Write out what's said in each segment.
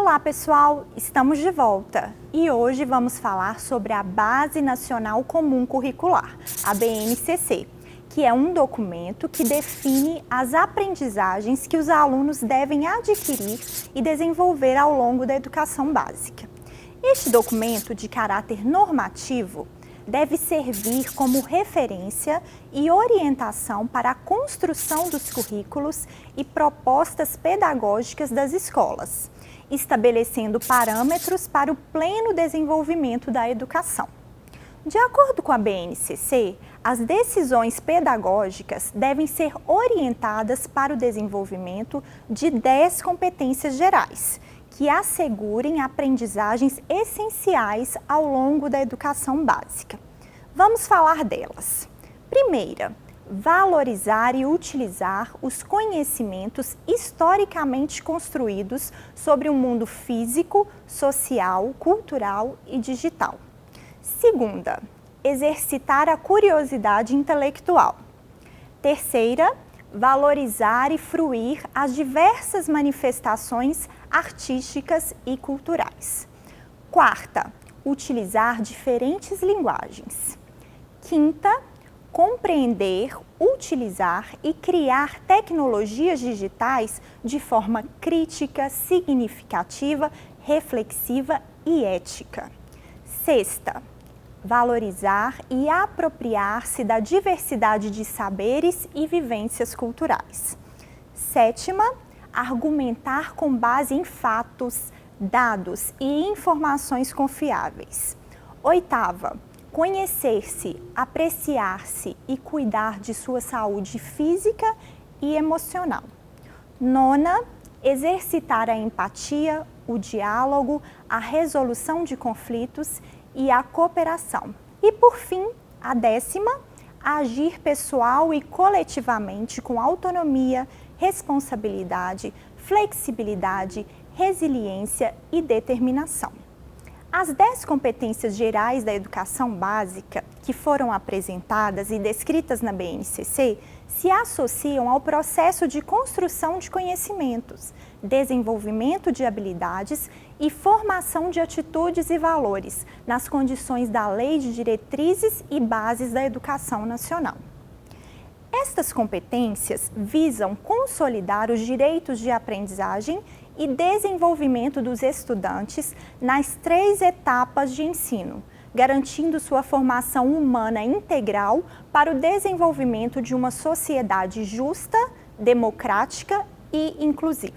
Olá pessoal, estamos de volta e hoje vamos falar sobre a Base Nacional Comum Curricular, a BNCC, que é um documento que define as aprendizagens que os alunos devem adquirir e desenvolver ao longo da educação básica. Este documento de caráter normativo deve servir como referência e orientação para a construção dos currículos e propostas pedagógicas das escolas, estabelecendo parâmetros para o pleno desenvolvimento da educação. De acordo com a BNCC, as decisões pedagógicas devem ser orientadas para o desenvolvimento de 10 competências gerais, que assegurem aprendizagens essenciais ao longo da educação básica. Vamos falar delas. Primeira, valorizar e utilizar os conhecimentos historicamente construídos sobre o mundo físico, social, cultural e digital. Segunda, exercitar a curiosidade intelectual. Terceira, valorizar e fruir as diversas manifestações artísticas e culturais. Quarta, utilizar diferentes linguagens. Quinta, compreender, utilizar e criar tecnologias digitais de forma crítica, significativa, reflexiva e ética. Sexta, valorizar e apropriar-se da diversidade de saberes e vivências culturais. Sétima, argumentar com base em fatos, dados e informações confiáveis. Oitava, conhecer-se, apreciar-se e cuidar de sua saúde física e emocional. Nona, exercitar a empatia, o diálogo, a resolução de conflitos e a cooperação. E por fim, a décima, agir pessoal e coletivamente com autonomia, responsabilidade, flexibilidade, resiliência e determinação. As 10 competências gerais da educação básica que foram apresentadas e descritas na BNCC se associam ao processo de construção de conhecimentos, desenvolvimento de habilidades e formação de atitudes e valores nas condições da Lei de Diretrizes e Bases da Educação Nacional. Estas competências visam consolidar os direitos de aprendizagem e desenvolvimento dos estudantes nas 3 etapas de ensino, garantindo sua formação humana integral para o desenvolvimento de uma sociedade justa, democrática e inclusiva.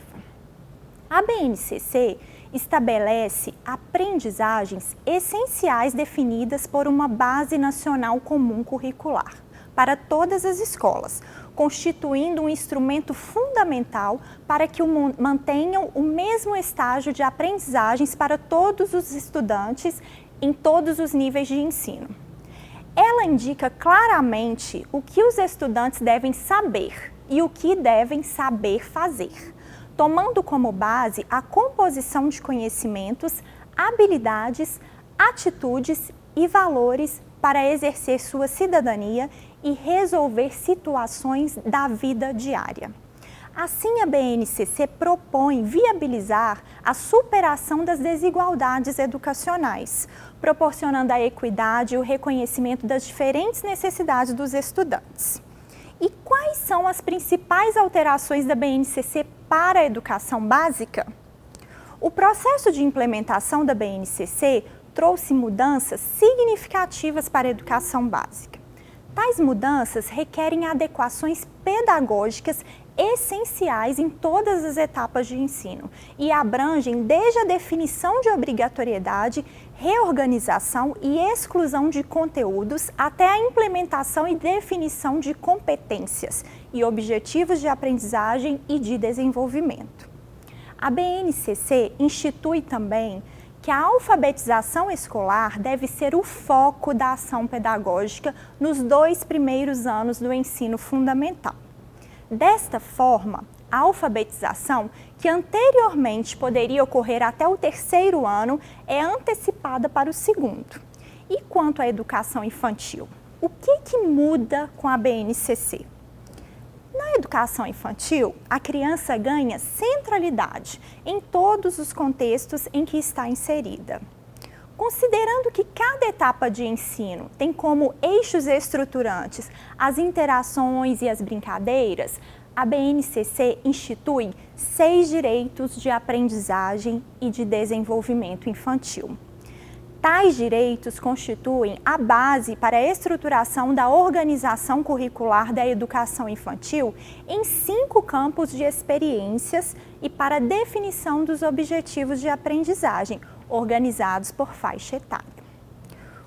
A BNCC estabelece aprendizagens essenciais definidas por uma Base Nacional Comum Curricular para todas as escolas, constituindo um instrumento fundamental para que mantenham o mesmo estágio de aprendizagens para todos os estudantes em todos os níveis de ensino. Ela indica claramente o que os estudantes devem saber e o que devem saber fazer, tomando como base a composição de conhecimentos, habilidades, atitudes e valores para exercer sua cidadania e resolver situações da vida diária. Assim, a BNCC propõe viabilizar a superação das desigualdades educacionais, proporcionando a equidade e o reconhecimento das diferentes necessidades dos estudantes. E quais são as principais alterações da BNCC para a educação básica? O processo de implementação da BNCC trouxe mudanças significativas para a educação básica. Tais mudanças requerem adequações pedagógicas essenciais em todas as etapas de ensino e abrangem desde a definição de obrigatoriedade, reorganização e exclusão de conteúdos até a implementação e definição de competências e objetivos de aprendizagem e de desenvolvimento. A BNCC institui também que a alfabetização escolar deve ser o foco da ação pedagógica nos 2 primeiros anos do ensino fundamental. Desta forma, a alfabetização, que anteriormente poderia ocorrer até o 3º ano, é antecipada para o 2º. E quanto à educação infantil? O que muda com a BNCC? Na educação infantil, a criança ganha centralidade em todos os contextos em que está inserida. Considerando que cada etapa de ensino tem como eixos estruturantes as interações e as brincadeiras, a BNCC institui 6 direitos de aprendizagem e de desenvolvimento infantil. Tais direitos constituem a base para a estruturação da organização curricular da educação infantil em 5 campos de experiências e para a definição dos objetivos de aprendizagem, organizados por faixa etária.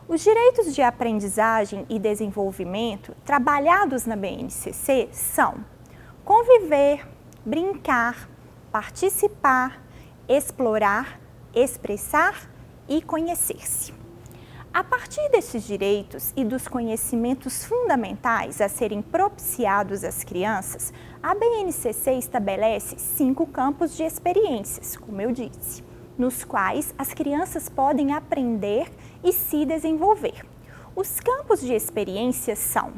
Os direitos de aprendizagem e desenvolvimento trabalhados na BNCC são conviver, brincar, participar, explorar, expressar e conhecer-se. A partir desses direitos e dos conhecimentos fundamentais a serem propiciados às crianças, a BNCC estabelece 5 campos de experiências, como eu disse, nos quais as crianças podem aprender e se desenvolver. Os campos de experiências são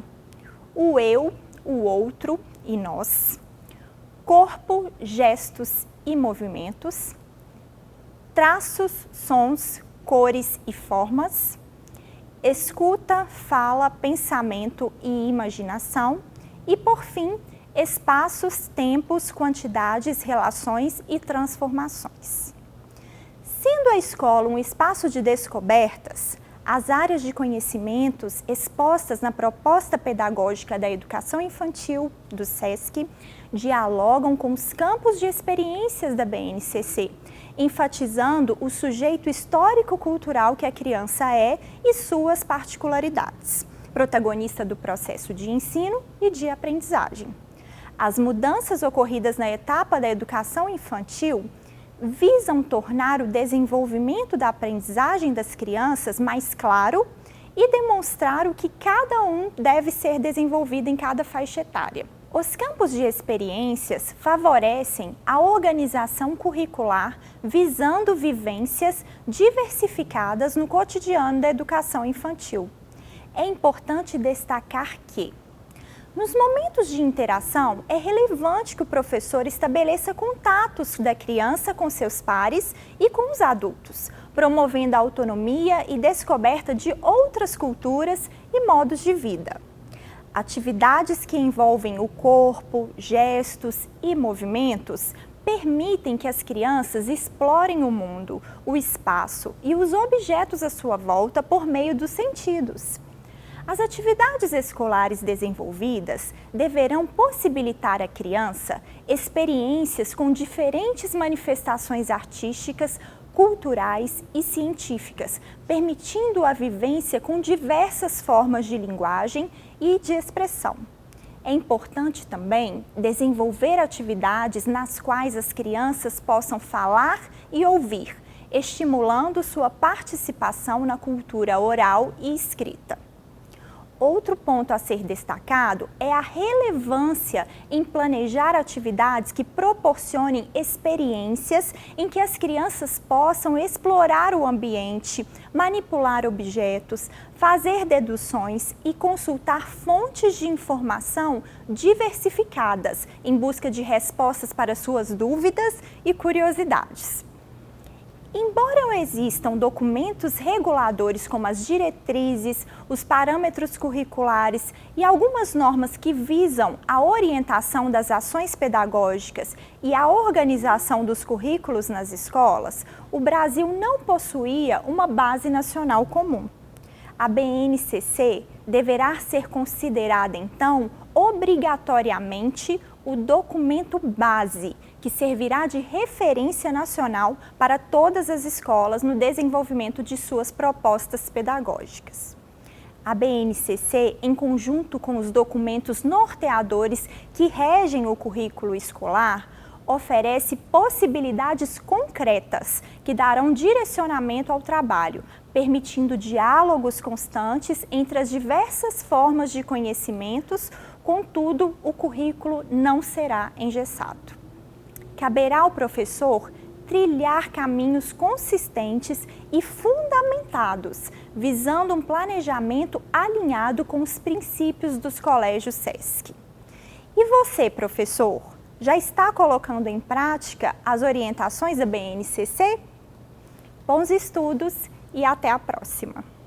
o eu, o outro e nós, corpo, gestos e movimentos, traços, sons, cores e formas, escuta, fala, pensamento e imaginação e, por fim, espaços, tempos, quantidades, relações e transformações. Sendo a escola um espaço de descobertas, as áreas de conhecimentos expostas na proposta pedagógica da educação infantil do SESC dialogam com os campos de experiências da BNCC, enfatizando o sujeito histórico-cultural que a criança é e suas particularidades, protagonista do processo de ensino e de aprendizagem. As mudanças ocorridas na etapa da educação infantil visam tornar o desenvolvimento da aprendizagem das crianças mais claro e demonstrar o que cada um deve ser desenvolvido em cada faixa etária. Os campos de experiências favorecem a organização curricular visando vivências diversificadas no cotidiano da educação infantil. É importante destacar que, nos momentos de interação, é relevante que o professor estabeleça contatos da criança com seus pares e com os adultos, promovendo a autonomia e descoberta de outras culturas e modos de vida. Atividades que envolvem o corpo, gestos e movimentos permitem que as crianças explorem o mundo, o espaço e os objetos à sua volta por meio dos sentidos. As atividades escolares desenvolvidas deverão possibilitar à criança experiências com diferentes manifestações artísticas, culturais e científicas, permitindo a vivência com diversas formas de linguagem e de expressão. É importante também desenvolver atividades nas quais as crianças possam falar e ouvir, estimulando sua participação na cultura oral e escrita. Outro ponto a ser destacado é a relevância em planejar atividades que proporcionem experiências em que as crianças possam explorar o ambiente, manipular objetos, fazer deduções e consultar fontes de informação diversificadas em busca de respostas para suas dúvidas e curiosidades. Embora existam documentos reguladores como as diretrizes, os parâmetros curriculares e algumas normas que visam a orientação das ações pedagógicas e a organização dos currículos nas escolas, o Brasil não possuía uma base nacional comum. A BNCC deverá ser considerada, então, obrigatoriamente o documento base, que servirá de referência nacional para todas as escolas no desenvolvimento de suas propostas pedagógicas. A BNCC, em conjunto com os documentos norteadores que regem o currículo escolar, oferece possibilidades concretas que darão direcionamento ao trabalho, permitindo diálogos constantes entre as diversas formas de conhecimentos, contudo, o currículo não será engessado. Caberá ao professor trilhar caminhos consistentes e fundamentados, visando um planejamento alinhado com os princípios dos colégios SESC. E você, professor, já está colocando em prática as orientações da BNCC? Bons estudos e até a próxima!